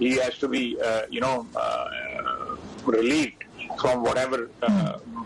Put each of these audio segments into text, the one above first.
he has to be relieved from whatever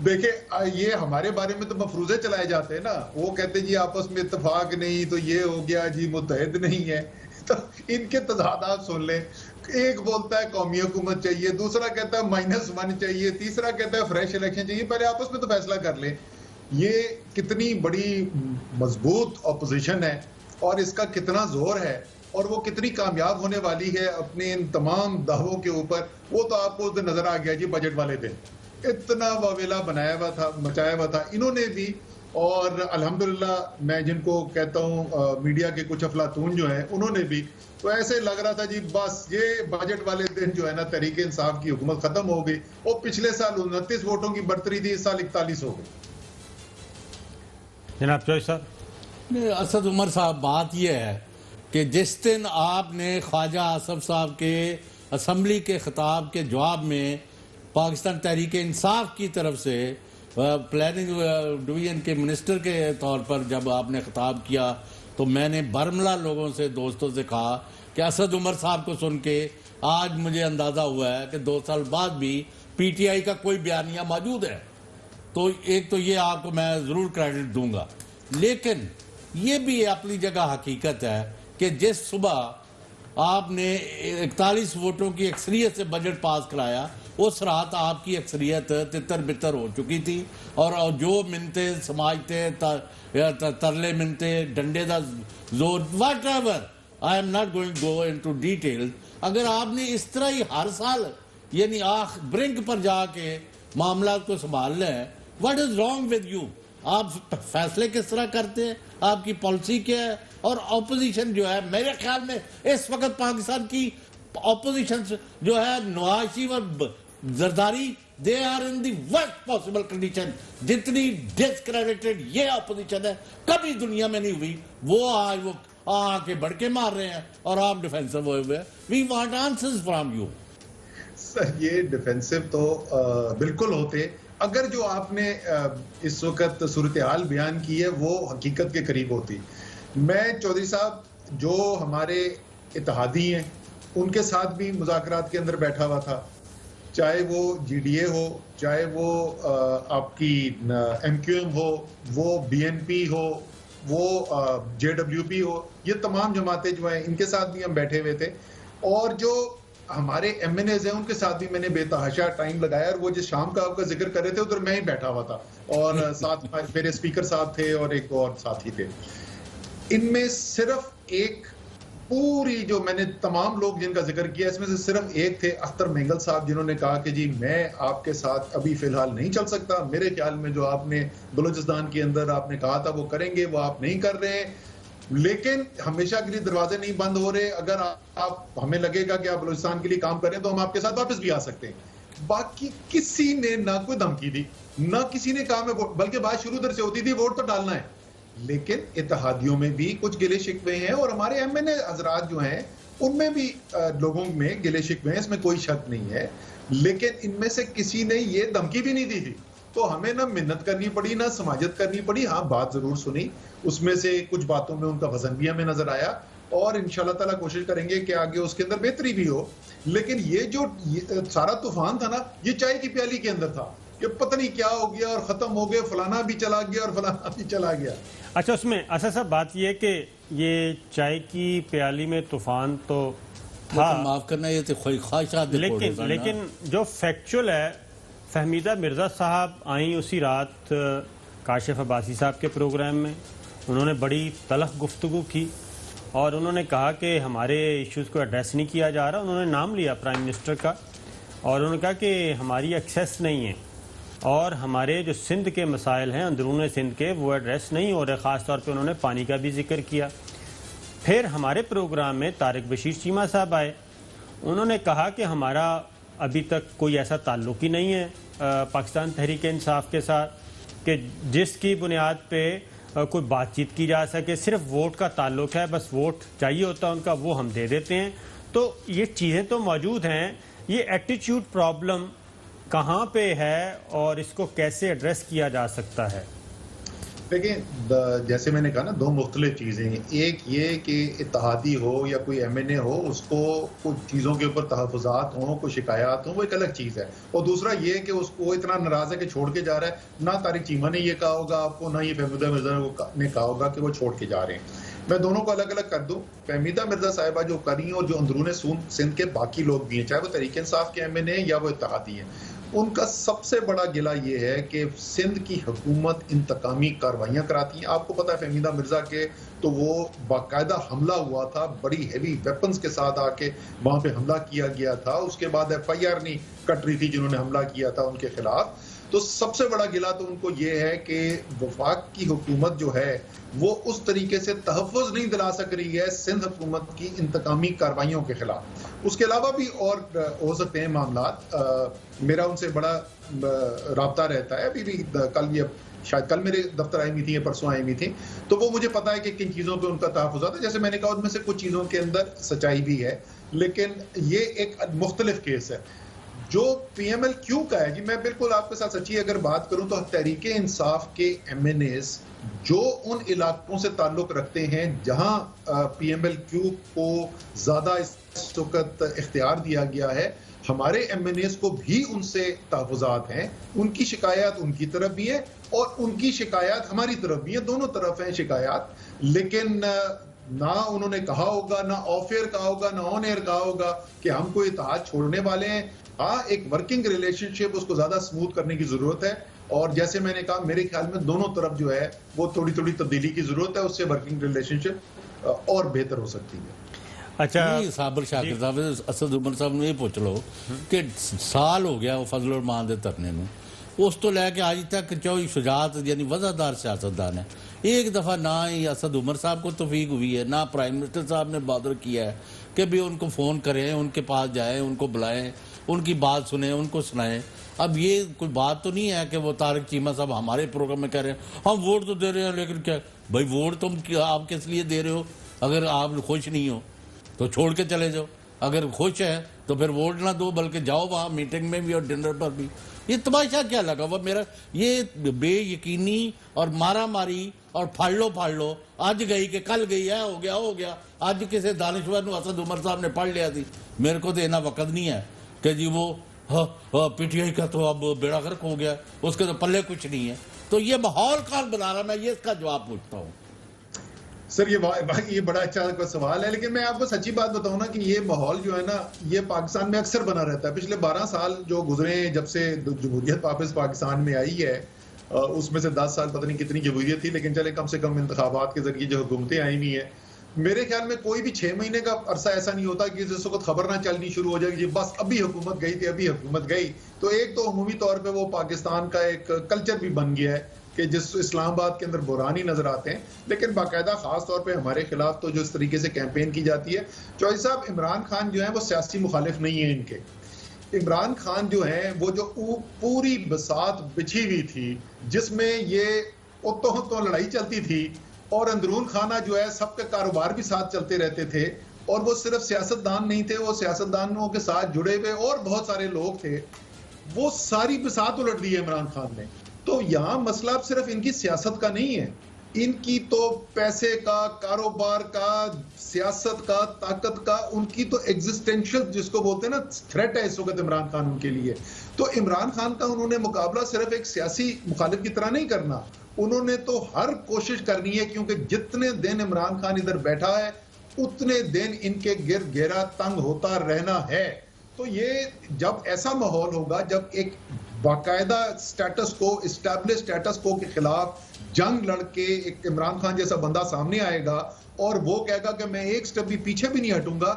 دیکھیں یہ ہمارے بارے میں تو مفروضے چلائے جاتے ہیں نا, وہ کہتے ہیں جی آپس میں اتفاق نہیں تو یہ ہو گیا جی متحد نہیں ہے, تو ان کے تضادات سن لیں. ایک بولتا ہے قومی حکومت چاہیے, دوسرا کہتا ہے -1 چاہیے, تیسرا کہتا ہے فریش الیکشن چاہیے. پہلے آپس میں تو فیصلہ کر لیں. یہ کتنی بڑی مضبوط اپوزیشن ہے اور اس کا کتنا زور ہے اور وہ کتنی کامیاب ہونے والی ہے اپنے ان تمام دعووں کے اوپر, وہ تو آپ کو نظر آ گیا جی بجٹ والے دن. اتنا واویلا بنایا ہوا تھا, مچایا ہوا تھا انہوں نے بھی. اور الحمدللہ میں جن کو کہتا ہوں میڈیا کے کچھ افلاطون جو ہیں انہوں نے بھی, تو ایسے لگ رہا تھا جی بس یہ بجٹ والے دن جو ہے نا تحریک انصاف کی حکومت ختم ہو گئی. اور پچھلے سال 29 ووٹوں کی برتری تھی, اس سال 41 ہو گئی. جناب چوہدری صاحب. اسد عمر صاحب, بات یہ ہے کہ جس دن آپ نے خواجہ آصف صاحب کے اسمبلی کے خطاب کے جواب میں پاکستان تحریک انصاف کی طرف سے پلاننگ ڈویژن کے منسٹر کے طور پر جب آپ نے خطاب کیا, تو میں نے برملا لوگوں سے, دوستوں سے کہا کہ اسد عمر صاحب کو سن کے آج مجھے اندازہ ہوا ہے کہ 2 سال بعد بھی پی ٹی آئی کا کوئی بیانیہ موجود ہے. تو ایک تو یہ آپ کو میں ضرور کریڈٹ دوں گا, لیکن یہ بھی اپنی جگہ حقیقت ہے کہ جس صبح آپ نے 41 ووٹوں کی اکثریت سے بجٹ پاس کرایا, اس رات آپ کی اکثریت تتر بتر ہو چکی تھی, اور جو منتے سماجتے ترلے منتے ڈنڈے دا زور what ever, I am not going go into detail. اگر آپ نے اس طرح ہی ہر سال یعنی برنک پر جا کے معاملات کو سنبھال لیں, what is wrong with you? آپ فیصلے کس طرح کرتے ہیں, آپ کی پالیسی کیا ہے؟ اور اپوزیشن جو ہے میرے خیال میں اس وقت پاکستان کی اپوزیشن جو ہے نواز شریف اور Zardari, they are in the worst possible condition. جتنی ڈسکریڈٹڈ یہ اپوزیشن ہے کبھی دنیا میں نہیں ہوئی, وہ آج وہ آ کے بڑھ کے مار رہے ہیں اور آپ ڈیفینسو ہوئے ہوئے. We want answers from you. Sir یہ ڈیفینسو تو بالکل ہوتے اگر جو آپ نے اس وقت صورتحال بیان کی ہے وہ حقیقت کے قریب ہوتی. میں چودھری صاحب جو ہمارے اتحادی ہیں ان کے ساتھ بھی مذاکرات کے اندر بیٹھا ہوا تھا, چاہے وہ جی ڈی اے ہو, چاہے وہ آپ کی ایم کیو ایم ہو, وہ بی این پی ہو, وہ جے ڈبلیو پی ہو, یہ تمام جماعتیں جو ہیں ان کے ساتھ بھی ہم بیٹھے ہوئے تھے. اور جو ہمارے ایم این ایز ہیں ان کے ساتھ بھی میں نے بے تحاشا ٹائم لگایا, اور وہ جس شام کا آپ کا ذکر کر رہے تھے ادھر میں ہی بیٹھا ہوا تھا, اور ساتھ میرے اسپیکر صاحب تھے اور ایک اور ساتھی تھے. ان میں صرف ایک پوری جو میں نے تمام لوگ جن کا ذکر کیا اس میں سے صرف ایک تھے اختر مینگل صاحب, جنہوں نے کہا کہ جی میں آپ کے ساتھ ابھی فی الحال نہیں چل سکتا. میرے خیال میں جو آپ نے بلوچستان کے اندر آپ نے کہا تھا وہ کریں گے, وہ آپ نہیں کر رہے ہیں. لیکن ہمیشہ کے لیے دروازے نہیں بند ہو رہے. اگر آپ ہمیں لگے گا کہ آپ بلوچستان کے لیے کام کریں تو ہم آپ کے ساتھ واپس بھی آ سکتے ہیں. باقی کسی نے نہ کوئی دھمکی دی, نہ کسی نے کہا میں, بلکہ بات شروع در سے ہوتی تھی ووٹ تو ڈالنا ہے. لیکن اتحادیوں میں بھی کچھ گلے شکوے ہیں, اور ہمارے ایم این اے حضرات جو ہیں ان میں بھی لوگوں میں گلے شکوے ہیں, اس میں کوئی شک نہیں ہے. لیکن ان میں سے کسی نے یہ دھمکی بھی نہیں دی تھی. تو ہمیں نہ محنت کرنی پڑی نہ سماجت کرنی پڑی. ہاں بات ضرور سنی, اس میں سے کچھ باتوں میں ان کا وزن بھی ہمیں نظر آیا, اور انشاءاللہ تعالیٰ کوشش کریں گے کہ آگے اس کے اندر بہتری بھی ہو. لیکن یہ جو سارا طوفان تھا نا, یہ چائے کی پیالی کے اندر تھا کہ پتہ نہیں کیا ہو گیا اور ختم ہو گیا, فلانا بھی چلا گیا اور فلانا بھی چلا گیا. اچھا, اس میں اصل صاحب بات یہ ہے کہ یہ چائے کی پیالی میں طوفان تو تھا, معاف کرنا یہ تو خواہشات, لیکن جو فیکچول ہے, فہمیدہ مرزا صاحب آئیں اسی رات کاشف عباسی صاحب کے پروگرام میں, انہوں نے بڑی تلخ گفتگو کی اور انہوں نے کہا کہ ہمارے ایشوز کو ایڈریس نہیں کیا جا رہا. انہوں نے نام لیا پرائم منسٹر کا اور انہوں نے کہا کہ ہماری ایکسیس نہیں ہے اور ہمارے جو سندھ کے مسائل ہیں اندرون سندھ کے وہ ایڈریس نہیں ہو رہے. خاص طور پہ انہوں نے پانی کا بھی ذکر کیا. پھر ہمارے پروگرام میں طارق بشیر چیمہ صاحب آئے, انہوں نے کہا کہ ہمارا ابھی تک کوئی ایسا تعلق ہی نہیں ہے پاکستان تحریک انصاف کے ساتھ کہ جس کی بنیاد پہ کوئی بات چیت کی جا سکے. صرف ووٹ کا تعلق ہے, بس ووٹ چاہیے ہوتا ہے ان کا, وہ ہم دے دیتے ہیں. تو یہ چیزیں تو موجود ہیں. یہ ایٹیچیوڈ پرابلم کہاں پہ ہے اور اس کو کیسے ایڈریس کیا جا سکتا ہے؟ دیکھیں جیسے میں نے کہا نا دو مختلف چیزیں ہیں. ایک یہ کہ اتحادی ہو یا کوئی ایم این اے ہو اس کو کچھ چیزوں کے اوپر تحفظات ہوں کوئی شکایات ہوں وہ ایک الگ چیز ہے. اور دوسرا یہ کہ اس کو اتنا ناراض ہے کہ چھوڑ کے جا رہا ہے. نہ طارق چیمہ نے یہ کہا ہوگا آپ کو نہ یہ فہمیدہ مرزا نے کہا ہوگا کہ وہ چھوڑ کے جا رہے ہیں. میں دونوں کو الگ الگ کر دوں. فہمیدہ مرزا صاحبہ جو کر رہی ہیں اور جو اندرون سندھ کے باقی لوگ بھی ہیں چاہے وہ تحریک انصاف کے ایم این اے یا وہ اتحادی ہیں ان کا سب سے بڑا گلہ یہ ہے کہ سندھ کی حکومت انتقامی کاروائیاں کراتی ہیں. آپ کو پتا ہے فہمیدہ مرزا کے تو وہ باقاعدہ حملہ ہوا تھا بڑی ہیوی ویپنز کے ساتھ آ کے وہاں پہ حملہ کیا گیا تھا. اس کے بعد ایف آئی آر نہیں کٹ رہی تھی جنہوں نے حملہ کیا تھا ان کے خلاف. تو سب سے بڑا گلہ تو ان کو یہ ہے کہ وفاق کی حکومت جو ہے وہ اس طریقے سے تحفظ نہیں دلا سک رہی ہے سندھ حکومت کی انتقامی کاروائیوں کے خلاف. اس کے علاوہ بھی اور ہو سکتے ہیں معاملات. میرا ان سے بڑا رابطہ رہتا ہے. ابھی بھی کل بھی شاید کل میرے دفتر آئی ہوئی تھی یا پرسوں آئی ہوئی تھی تو وہ مجھے پتا ہے کہ کن چیزوں پہ ان کا تحفظات ہے. جیسے میں نے کہا ان میں سے کچھ چیزوں کے اندر سچائی بھی ہے لیکن یہ ایک مختلف کیس ہے. جو پی ایم ایل کیو کا ہے جی میں بالکل آپ کے ساتھ سچی اگر بات کروں تو تحریک انصاف کے ایم این ایز جو ان علاقوں سے تعلق رکھتے ہیں جہاں پی ایم ایل کیو کو زیادہ اس وقت اختیار دیا گیا ہے ہمارے ایم این ایز کو بھی ان سے تحفظات ہیں. ان کی شکایات ان کی طرف بھی ہیں اور ان کی شکایات ہماری طرف بھی ہیں. دونوں طرف ہیں شکایات. لیکن نہ انہوں نے کہا ہوگا نہ آف ایئر کہا ہوگا نہ آن ایئر کہا ہوگا کہ ہم کو اتحاد چھوڑنے والے ہیں. ہاں ایک ورکنگ ریلیشن شپ اس کو زیادہ سموتھ کرنے کی ضرورت ہے اور جیسے میں نے کہا میرے خیال میں دونوں طرف جو ہے وہ تھوڑی تھوڑی تبدیلی کی ضرورت ہے. اس سے ورکنگ ریلیشن شپ اور بہتر ہو سکتی ہے. اچھا صابر شاکر صاحب اسد عمر صاحب نے یہ پوچھ لو کہ سال ہو گیا وہ فضل الرحمان دے ترنے میں اس تو لے کے آج تک چوئی شجاعت یعنی وزادار سیاستدان ہے. ایک دفعہ نہ ہی اسد عمر صاحب کو توفیق ہوئی ہے نہ پرائم منسٹر صاحب نے بادر کیا ہے کہ بھی ان کو فون کریں ان کے پاس جائیں ان کو بلائیں ان کی بات سنیں ان کو سنائیں. اب یہ کوئی بات تو نہیں ہے کہ وہ طارق چیمہ صاحب ہمارے پروگرام میں کہہ رہے ہیں ہم ووٹ تو دے رہے ہیں لیکن کیا بھائی ووٹ تم آپ کس لیے دے رہے ہو؟ اگر آپ خوش نہیں ہو تو چھوڑ کے چلے جاؤ. اگر خوش ہے تو پھر ووٹ نہ دو بلکہ جاؤ وہاں میٹنگ میں بھی اور ڈنر پر بھی. یہ تماشا کیا لگا وہ میرا یہ بے یقینی اور مارا ماری اور پھاڑ لو آج گئی کہ کل گئی ہے ہو گیا. آج کسی دانشور نو اسد عمر صاحب نے پڑھ لیا تھی. میرے کو تو اتنا وقت نہیں ہے کہ جی وہ پی ٹی آئی کا تو اب بیڑا غرق ہو گیا اس کے تو پلے کچھ نہیں ہے. تو یہ ماحول کون بنا رہا میں یہ اس کا جواب پوچھتا ہوں. سر یہ بڑا اچھا سوال ہے لیکن میں آپ کو سچی بات بتاؤں نا کہ یہ ماحول جو ہے نا یہ پاکستان میں اکثر بنا رہتا ہے. پچھلے 12 سال جو گزرے ہیں جب سے جمہوریت واپس پاکستان میں آئی ہے اس میں سے 10 سال پتہ نہیں کتنی جمہوریت تھی لیکن چلے کم سے کم انتخابات کے ذریعے جو حکومتیں آئی ہوئی ہیں میرے خیال میں کوئی بھی 6 مہینے کا عرصہ ایسا نہیں ہوتا کہ جس وقت خبر نہ چلنی شروع ہو جائے گی بس ابھی حکومت گئی تھی ابھی حکومت گئی. تو ایک تو عمومی طور پہ وہ پاکستان کا ایک کلچر بھی بن گیا ہے کہ جس اسلام آباد کے اندر بحران ہی نظر آتے ہیں لیکن باقاعدہ خاص طور پہ ہمارے خلاف تو جو اس طریقے سے کیمپین کی جاتی ہے. چوہدری صاحب عمران خان جو ہیں وہ سیاسی مخالف نہیں ہیں ان کے. عمران خان جو ہیں وہ جو پوری بساط بچھی ہوئی تھی جس میں یہ اتوں لڑائی چلتی تھی اور اندرون خانہ جو ہے سب کے کاروبار بھی ساتھ چلتے رہتے تھے اور وہ صرف سیاستدان نہیں تھے وہ سیاستدانوں کے ساتھ جڑے ہوئے اور بہت سارے لوگ تھے. وہ ساری بساط الٹ دی ہے عمران خان نے. تو یہاں مسئلہ اب صرف ان کی سیاست کا نہیں ہے ان کی تو پیسے کا کاروبار کا سیاست کا طاقت کا ان کی تو ایگزسٹینشل جس کو بولتے ہیں نا تھریٹ ہے اس وقت عمران خان ان کے لیے. تو عمران خان کا انہوں نے مقابلہ صرف ایک سیاسی مخالف کی طرح نہیں کرنا انہوں نے تو ہر کوشش کرنی ہے کیونکہ جتنے دن عمران خان ادھر بیٹھا ہے اتنے دن ان کے گرد گھیرا تنگ ہوتا رہنا ہے. تو یہ جب ایسا ماحول ہوگا جب ایک باقاعدہ اسٹیٹس کو اسٹیبلش اسٹیٹس کو کے خلاف جنگ لڑ کے ایک عمران خان جیسا بندہ سامنے آئے گا اور وہ کہے گا کہ میں ایک سٹیپ بھی پیچھے بھی نہیں ہٹوں گا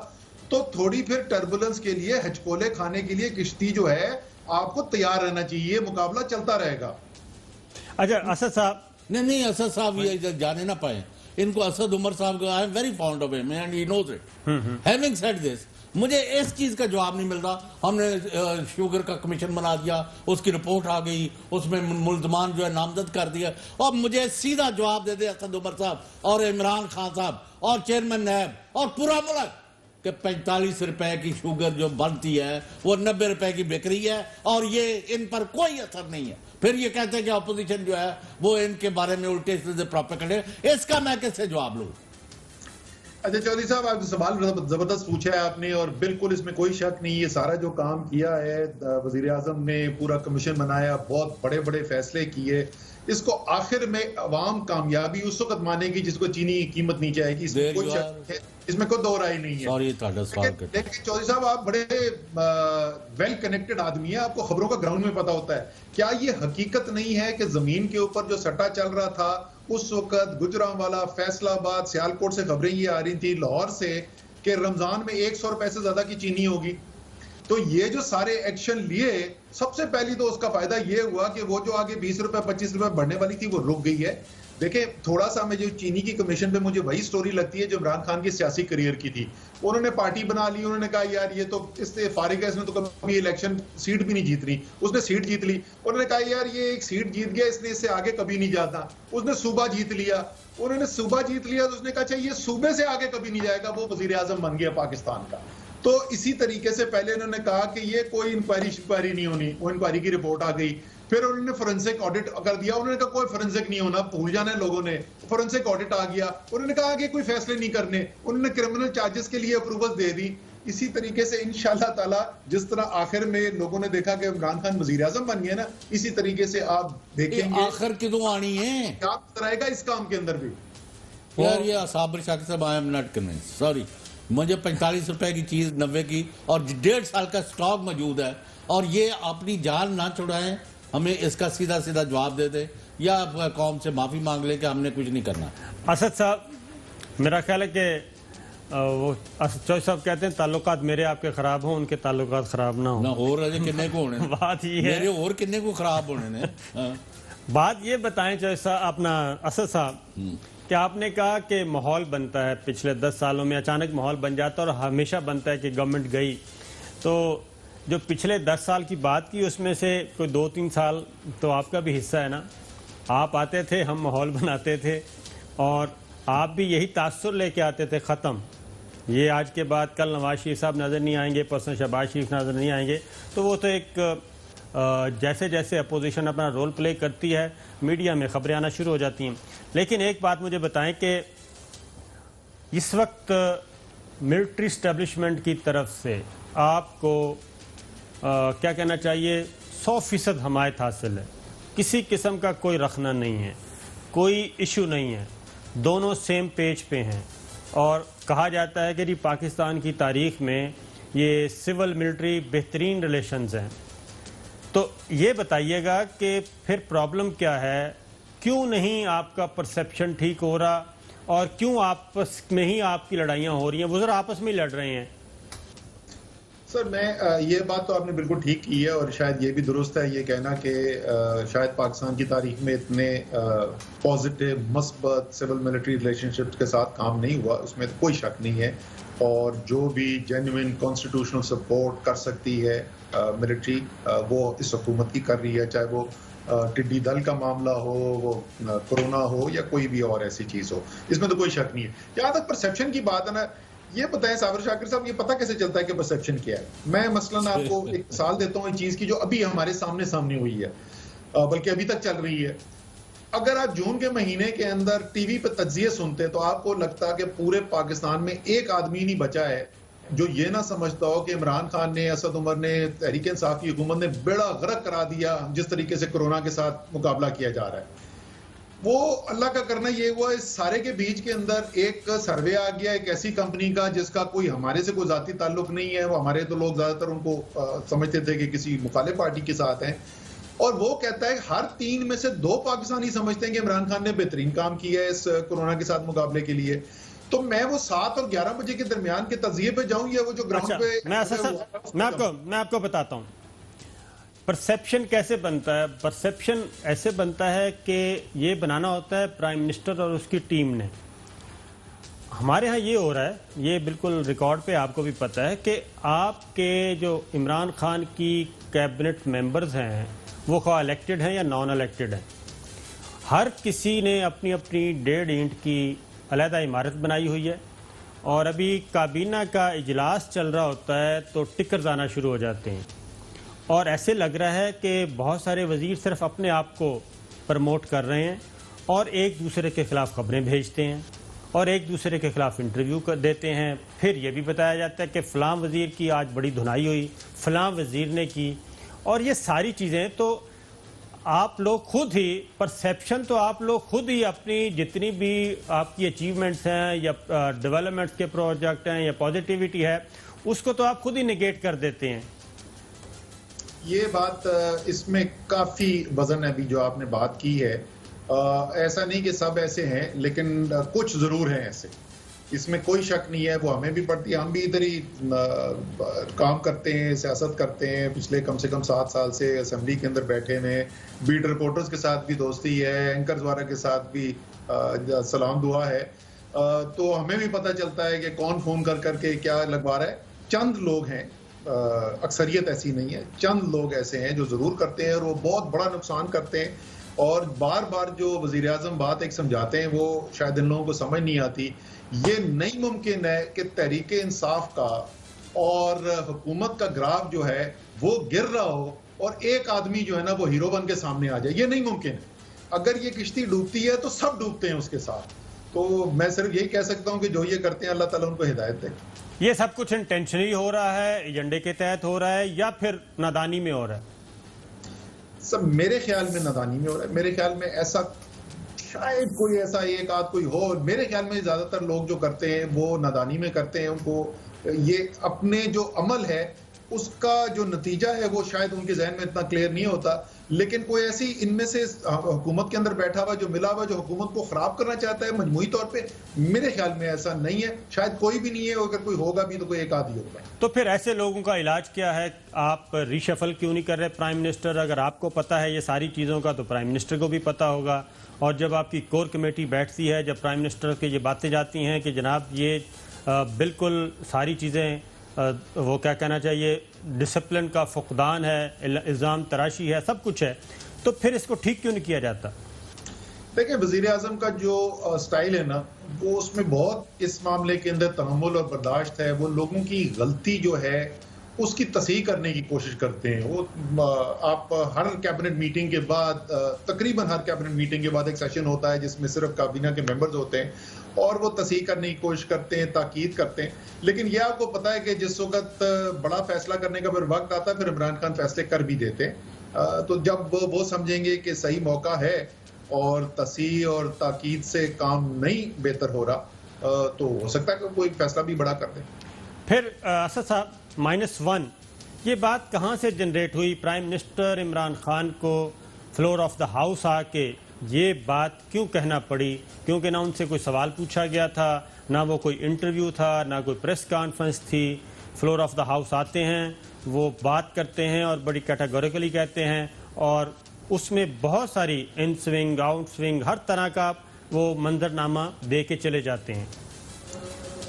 تو تھوڑی پھر ٹربولنس کے لیے ہچکولے کھانے کے لیے کشتی جو ہے آپ کو تیار رہنا چاہیے. مقابلہ چلتا رہے گا. اچھا اسد صاحب نہیں اسد صاحب یہ جانے نہ پائیں ان کو اسد عمر صاحب کو I am very fond of him and he knows it. Having said this مجھے اس چیز کا جواب نہیں ملتا. ہم نے شوگر کا کمیشن بنا دیا اس کی رپورٹ آ گئی اس میں ملزمان جو ہے نامزد کر دیا اور مجھے سیدھا جواب دے دے اسد عمر صاحب اور عمران خان صاحب اور چیئرمین نیب اور پورا ملک کہ 45 روپے کی شوگر جو بنتی ہے وہ 90 روپے کی بک رہی ہے اور یہ ان پر کوئی اثر نہیں ہے. پھر یہ کہتے ہیں کہ اپوزیشن جو ہے وہ ان کے بارے میں الٹے سیدھے پروپیگنڈے. اس کا میں کس سے جواب لوں؟ اچھا چودھری صاحب، آپ سوال زبردست پوچھا ہے آپ نے، اور بالکل اس میں کوئی شک نہیں. یہ سارا جو کام کیا ہے وزیر اعظم نے، پورا کمیشن بنایا، بہت بڑے بڑے فیصلے کیے، اس کو آخر میں عوام کامیابی اس وقت مانے گی جس کو چینی کی قیمت نہیں چاہے گی. اس میں کوئی شک ہے، اس میں کوئی دو رائے نہیں ہے. لیکن چودھری صاحب آپ بڑے ویل کنیکٹڈ آدمی ہیں، آپ کو خبروں کا گراؤنڈ میں پتا ہوتا ہے. کیا یہ حقیقت نہیں ہے کہ زمین کے اوپر جو سٹا چل رہا تھا اس وقت گجرانوالا، فیصل آباد، سیالکوٹ سے خبریں یہ آ رہی تھی، لاہور سے، کہ رمضان میں 100 روپے سے زیادہ کی چینی ہوگی؟ تو یہ جو سارے ایکشن لیے، سب سے پہلی تو اس کا فائدہ یہ ہوا کہ وہ جو آگے 20 روپے 25 روپے بڑھنے والی تھی وہ رک گئی ہے. دیکھیں تھوڑا سا میں جو چینی کی کمیشن پہ مجھے وہی سٹوری لگتی ہے جو عمران خان کی سیاسی کریئر کی تھی. انہوں نے پارٹی بنا لی، انہوں نے کہا یار یہ تو اس سے فارغ ہے، اس نے تو کبھی الیکشن سیٹ بھی نہیں جیتنی. اس نے سیٹ جیت لی. انہوں نے کہا یار یہ ایک سیٹ جیت گیا، اس لیے اس سے آگے کبھی نہیں جاتا. اس نے صوبہ جیت لیا. انہوں نے صوبہ جیت لیا تو اس نے کہا اچھا یہ صوبے سے آگے کبھی نہیں جائے گا، وہ وزیر اعظم بن گیا پاکستان کا. تو اسی طریقے سے پہلے انہوں نے کہا کہ یہ کوئی انکوائری نہیں ہونی، وہ انکوائری کی رپورٹ آ گئی. پھر انہوں نے فورنسک آڈٹ کر دیا. انہوں نے کہا کوئی فورنسک نہیں ہونا، بھول جانا ہے لوگوں نے. فورنسک آڈٹ آ گیا. انہوں نے کہا کہ کوئی فیصلے نہیں کرنے. انہوں نے کرمنل چارجز کے لیے اپروول دے دی. اسی طریقے سے انشاءاللہ تعالی جس طرح آخر میں لوگوں نے دیکھا کہ عمران خان وزیر اعظم بن گئے نا، اسی طریقے سے آپ دیکھیں گے آخر کدوں آنی ہے، کیا رہے گا اس کام کے اندر بھی. یار یہ صابر شاکر صاحب I am not conveyance, sorry. مجھے 45 روپے کی چیز 90 کی اور 1.5 سال کا سٹاک موجود ہے، اور یہ اپنی جان نہ چھڑائیں. ہمیں اس کا سیدھا سیدھا جواب دے دے یا قوم سے معافی مانگ لے کہ ہم نے کچھ نہیں کرنا. اسد صاحب، میرا خیال ہے کہ وہ چوہدری صاحب کہتے ہیں تعلقات میرے آپ کے خراب ہوں، ان کے تعلقات خراب نہ ہوں. نہ ہو رہے کنے کو ہونے بات یہ ہے، میرے اور کنے کو خراب ہونے نے. بات یہ بتائیں چوہدری صاحب، اپنا اسد صاحب، کہ آپ نے کہا کہ ماحول بنتا ہے پچھلے 10 سالوں میں اچانک ماحول بن جاتا ہے، اور ہمیشہ بنتا ہے کہ گورنمنٹ گئی. تو جو پچھلے 10 سال کی بات کی اس میں سے کوئی 2-3 سال تو آپ کا بھی حصہ ہے نا. آپ آتے تھے، ہم ماحول بناتے تھے، اور آپ بھی یہی تاثر لے کے آتے تھے. ختم یہ آج کے بعد کل نواز شریف صاحب نظر نہیں آئیں گے، پرسوں شہباز شریف نظر نہیں آئیں گے. تو وہ تو ایک جیسے جیسے اپوزیشن اپنا رول پلے کرتی ہے، میڈیا میں خبریں آنا شروع ہو جاتی ہیں. لیکن ایک بات مجھے بتائیں کہ اس وقت ملٹری اسٹیبلشمنٹ کی طرف سے آپ کو کیا کہنا چاہیے، 100% حمایت حاصل ہے. کسی قسم کا کوئی رخنہ نہیں ہے، کوئی ایشو نہیں ہے، دونوں سیم پیج پہ ہیں. اور کہا جاتا ہے کہ پاکستان کی تاریخ میں یہ سول ملٹری بہترین ریلیشنز ہیں. تو یہ بتائیے گا کہ پھر پرابلم کیا ہے، کیوں نہیں آپ کا پرسیپشن ٹھیک ہو رہا، اور کیوں آپس میں ہی آپ کی لڑائیاں ہو رہی ہیں، وہ ذرا آپس میں ہی لڑ رہے ہیں؟ سر میں یہ بات تو آپ نے بالکل ٹھیک کی ہے، اور شاید یہ بھی درست ہے یہ کہنا کہ شاید پاکستان کی تاریخ میں اتنے پازیٹیو مثبت سول ملٹری ریلیشن شپ کے ساتھ کام نہیں ہوا، اس میں کوئی شک نہیں ہے. اور جو بھی جینوئن کانسٹیٹیوشنل سپورٹ کر سکتی ہے ملٹری، وہ اس حکومت کی کر رہی ہے، چاہے وہ ٹڈی دل کا معاملہ ہو، وہ کورونا ہو، یا کوئی بھی اور ایسی چیز ہو. اس میں تو کوئی شک نہیں ہے. جہاں تک پرسیپشن کی بات ہے نا، یہ بتائیں صابر شاکر صاحب، یہ پتہ کیسے چلتا ہے کہ پرسیپشن کیا ہے؟ میں مثلاً آپ کو ایک مثال دیتا ہوں ایک چیز کی جو ابھی ہمارے سامنے ہوئی ہے، بلکہ ابھی تک چل رہی ہے. اگر آپ جون کے مہینے کے اندر ٹی وی پہ تجزیے سنتے تو آپ کو لگتا کہ پورے پاکستان میں ایک آدمی نہیں بچا ہے جو یہ نہ سمجھتا ہو کہ عمران خان نے، اسد عمر نے، تحریک انصاف کی حکومت نے بیڑا غرق کرا دیا جس طریقے سے کورونا کے ساتھ مقابلہ کیا جا رہا ہے. وہ اللہ کا کرنا یہ ہوا، اس سارے کے بیچ کے اندر ایک سروے آ گیا ایک ایسی کمپنی کا جس کا کوئی ہمارے سے کوئی ذاتی تعلق نہیں ہے. وہ ہمارے تو لوگ زیادہ تر ان کو سمجھتے تھے کہ کسی مخالف پارٹی کے ساتھ ہیں، اور وہ کہتا ہے ہر 3 میں سے 2 پاکستانی سمجھتے ہیں کہ عمران خان نے بہترین کام کیا ہے اس کورونا کے ساتھ مقابلے کے لیے. تو میں وہ 7 اور 11 بجے کے درمیان کے تجزیے پہ جاؤں یا وہ جو گراؤنڈ پہ میں آپ کو بتاتا ہوں پرسیپشن کیسے بنتا ہے. پرسیپشن ایسے بنتا ہے کہ یہ بنانا ہوتا ہے پرائم منسٹر اور اس کی ٹیم نے. ہمارے ہاں یہ ہو رہا ہے، یہ بالکل ریکارڈ پہ آپ کو بھی پتہ ہے کہ آپ کے جو عمران خان کی کیبنٹ ممبرز ہیں وہ خواہ الیکٹڈ ہیں یا نان الیکٹڈ ہیں، ہر کسی نے اپنی اپنی 1.5 اینٹ کی علیحدہ عمارت بنائی ہوئی ہے، اور ابھی کابینہ کا اجلاس چل رہا ہوتا ہے تو ٹکرز آنا شروع ہو جاتے ہیں، اور ایسے لگ رہا ہے کہ بہت سارے وزیر صرف اپنے آپ کو پروموٹ کر رہے ہیں اور ایک دوسرے کے خلاف خبریں بھیجتے ہیں اور ایک دوسرے کے خلاف انٹرویو دیتے ہیں. پھر یہ بھی بتایا جاتا ہے کہ فلاں وزیر کی آج بڑی دھنائی ہوئی، فلاں وزیر نے کی، اور یہ ساری چیزیں تو آپ لوگ خود ہی پرسیپشن تو آپ لوگ خود ہی اپنی جتنی بھی آپ کی اچیومنٹس ہیں یا ڈیولپمنٹس کے پروجیکٹ ہیں یا پازیٹیوٹی ہے اس کو تو آپ خود ہی نگیٹ کر دیتے ہیں. یہ بات اس میں کافی وزن ہے ابھی جو آپ نے بات کی ہے. ایسا نہیں کہ سب ایسے ہیں، لیکن کچھ ضرور ہیں ایسے، اس میں کوئی شک نہیں ہے. وہ ہمیں بھی پڑتی ہے، ہم بھی ادھر ہی کام کرتے ہیں، سیاست کرتے ہیں، پچھلے کم سے کم 7 سال سے اسمبلی کے اندر بیٹھے ہیں. بیٹ رپورٹرز کے ساتھ بھی دوستی ہے، اینکرز وغیرہ کے ساتھ بھی سلام دعا ہے. تو ہمیں بھی پتہ چلتا ہے کہ کون فون کر کر کے کیا لگوا رہا ہے. چند لوگ ہیں، اکثریت ایسی نہیں ہے، چند لوگ ایسے ہیں جو ضرور کرتے ہیں اور وہ بہت بڑا نقصان کرتے ہیں. اور بار بار جو وزیر اعظم بات ایک سمجھاتے ہیں وہ شاید ان لوگوں کو سمجھ نہیں آتی. یہ نہیں ممکن ہے کہ تحریک انصاف کا اور حکومت کا گراف جو ہے وہ گر رہا ہو اور ایک آدمی جو ہے نا وہ ہیرو بن کے سامنے آ جائے. یہ نہیں ممکن ہے. اگر یہ کشتی ڈوبتی ہے تو سب ڈوبتے ہیں اس کے ساتھ. تو میں صرف یہی کہہ سکتا ہوں کہ جو یہ کرتے ہیں اللہ تعالیٰ ان کو ہدایت دے. یہ سب کچھ انٹینشنلی ہو رہا ہے، ایجنڈے کے تحت ہو رہا ہے، یا پھر نادانی میں ہو رہا ہے؟ سب میرے خیال میں نادانی میں ہو رہا ہے. میرے خیال میں ایسا شاید کوئی ایسا ایک آدھ کوئی ہو. میرے خیال میں زیادہ تر لوگ جو کرتے ہیں وہ نادانی میں کرتے ہیں. ان کو یہ اپنے جو عمل ہے اس کا جو نتیجہ ہے وہ شاید ان کے ذہن میں اتنا کلیئر نہیں ہوتا. لیکن کوئی ایسی ان میں سے حکومت کے اندر بیٹھا ہوا جو ملا ہوا جو حکومت کو خراب کرنا چاہتا ہے مجموعی طور پہ، میرے خیال میں ایسا نہیں ہے. شاید کوئی بھی نہیں ہے، اگر کوئی ہوگا بھی تو کوئی ایک آدھ ہی ہوگا. تو پھر ایسے لوگوں کا علاج کیا ہے؟ آپ ری شفل کیوں نہیں کر رہے پرائم منسٹر؟ اگر آپ کو پتہ ہے یہ ساری چیزوں کا تو پرائم منسٹر کو بھی پتہ ہوگا. اور جب آپ کی کور کمیٹی بیٹھتی ہے، جب پرائم منسٹر کی یہ باتیں جاتی ہیں کہ جناب یہ بالکل ساری چیزیں وہ کیا کہنا چاہیے ڈسپلن کا فقدان ہے، الزام تراشی ہے، سب کچھ ہے، تو پھر اس کو ٹھیک کیوں نہیں کیا جاتا؟ دیکھیں وزیر اعظم کا جو سٹائل ہے نا وہ اس میں بہت اس معاملے کے اندر تحمل اور برداشت ہے. وہ لوگوں کی غلطی جو ہے اس کی تصحیح کرنے کی کوشش کرتے ہیں. وہ آپ ہر کیبنٹ میٹنگ کے بعد تقریباً ہر کیبنٹ میٹنگ کے بعد ایک سیشن ہوتا ہے جس میں صرف کابینہ کے ممبرز ہوتے ہیں اور وہ تصحیح کرنے کی کوشش کرتے ہیں، تاکید کرتے ہیں. لیکن یہ آپ کو پتہ ہے کہ جس وقت بڑا فیصلہ کرنے کا پھر وقت آتا ہے پھر عمران خان فیصلے کر بھی دیتے ہیں. تو جب وہ سمجھیں گے کہ صحیح موقع ہے اور تصحیح اور تاکید سے کام نہیں بہتر ہو رہا تو ہو سکتا ہے کہ کوئی فیصلہ بھی بڑا کر دیں. پھر اسد صاحب -1 یہ بات کہاں سے جنریٹ ہوئی؟ پرائم منسٹر عمران خان کو فلور آف دا ہاؤس آ کے یہ بات کیوں کہنا پڑی؟ کیونکہ نہ ان سے کوئی سوال پوچھا گیا تھا، نہ وہ کوئی انٹرویو تھا، نہ کوئی پریس کانفرنس تھی. فلور آف دا ہاؤس آتے ہیں، وہ بات کرتے ہیں اور بڑی کیٹیگوریکلی کہتے ہیں، اور اس میں بہت ساری ان سوئنگ آؤٹ سوئنگ ہر طرح کا وہ منظرنامہ دے کے چلے جاتے ہیں.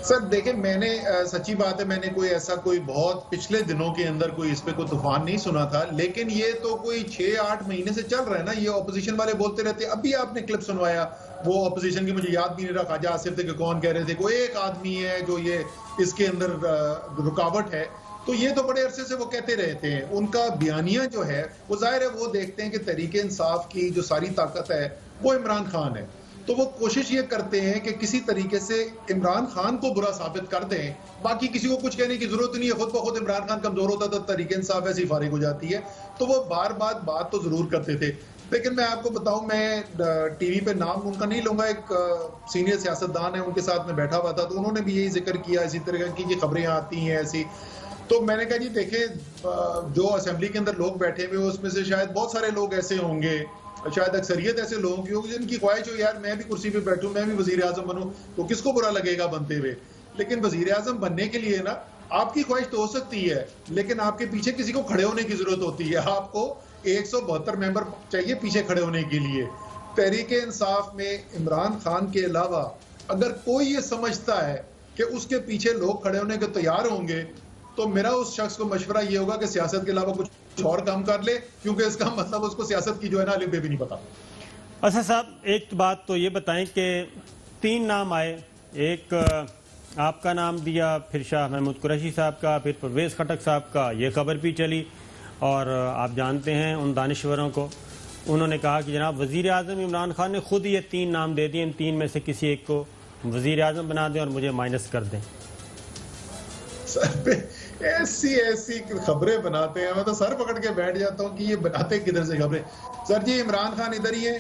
سر دیکھیں میں نے سچی بات ہے میں نے کوئی ایسا کوئی بہت پچھلے دنوں کے اندر کوئی اس پہ کوئی طوفان نہیں سنا تھا. لیکن یہ تو کوئی 6-8 مہینے سے چل رہا ہے نا. یہ اپوزیشن والے بولتے رہتے ہیں. ابھی آپ نے کلپ سنوایا وہ اپوزیشن کی، مجھے یاد بھی نہیں رہا خواجہ آصف تھے کہ کون کہہ رہے تھے کوئی ایک آدمی ہے جو یہ اس کے اندر رکاوٹ ہے. تو یہ تو بڑے عرصے سے وہ کہتے رہتے ہیں. ان کا بیانیہ جو ہے وہ ظاہر ہے وہ دیکھتے ہیں کہ تحریک انصاف کی جو ساری طاقت ہے وہ عمران خان ہے. تو وہ کوشش یہ کرتے ہیں کہ کسی طریقے سے عمران خان کو برا ثابت کر دیں. باقی کسی کو کچھ کہنے کی ضرورت نہیں ہے. خود بخود عمران خان کمزور ہوتا تو تحریک انصاف ایسی فارغ ہو جاتی ہے. تو وہ بار بار بات تو ضرور کرتے تھے. لیکن میں آپ کو بتاؤں میں ٹی وی پہ نام ان کا نہیں لوں گا، ایک سینئر سیاستدان ہے ان کے ساتھ میں بیٹھا ہوا تھا تو انہوں نے بھی یہی ذکر کیا اسی طرح کی خبریں آتی ہیں ایسی. تو میں نے کہا جی دیکھیں جو اسمبلی کے اندر لوگ بیٹھے ہوئے اس میں سے شاید بہت سارے لوگ ایسے ہوں گے، شاید اکثریت ایسے لوگوں کی ہوگی جن کی خواہش ہو یار میں بھی کرسی پہ بیٹھوں، میں بھی وزیر اعظم بنوں. تو کس کو برا لگے گا بنتے ہوئے؟ لیکن وزیر اعظم بننے کے لیے نا آپ کی خواہش تو ہو سکتی ہے لیکن آپ کے پیچھے کسی کو کھڑے ہونے کی ضرورت ہوتی ہے. آپ کو 172 ممبر چاہیے پیچھے کھڑے ہونے کے لیے. تحریک انصاف میں عمران خان کے علاوہ اگر کوئی یہ سمجھتا ہے کہ اس کے پیچھے لوگ کھڑے ہونے کے تیار ہوں گے تو میرا اس شخص کو مشورہ یہ ہوگا کہ سیاست کے علاوہ کچھ اور کام کر لے، کیونکہ اس کا مطلب اس کو سیاست کی جو ہے نا الف بے بھی نہیں پتا. اسد صاحب ایک بات تو یہ بتائیں کہ 3 نام آئے، ایک آپ کا نام دیا، پھر شاہ محمود قریشی صاحب کا، پھر پرویز خٹک صاحب کا، یہ خبر بھی چلی، اور آپ جانتے ہیں ان دانشوروں کو، انہوں نے کہا کہ جناب وزیر اعظم عمران خان نے خود یہ 3 نام دے دیے، ان 3 میں سے کسی ایک کو وزیر اعظم بنا دیں اور مجھے مائنس کر دیں۔ سر پہ ایسی خبریں بناتے ہیں، میں تو سر پکڑ کے بیٹھ جاتا ہوں کہ یہ بناتے کدھر سے خبریں۔ سر جی عمران خان ادھر ہی ہے،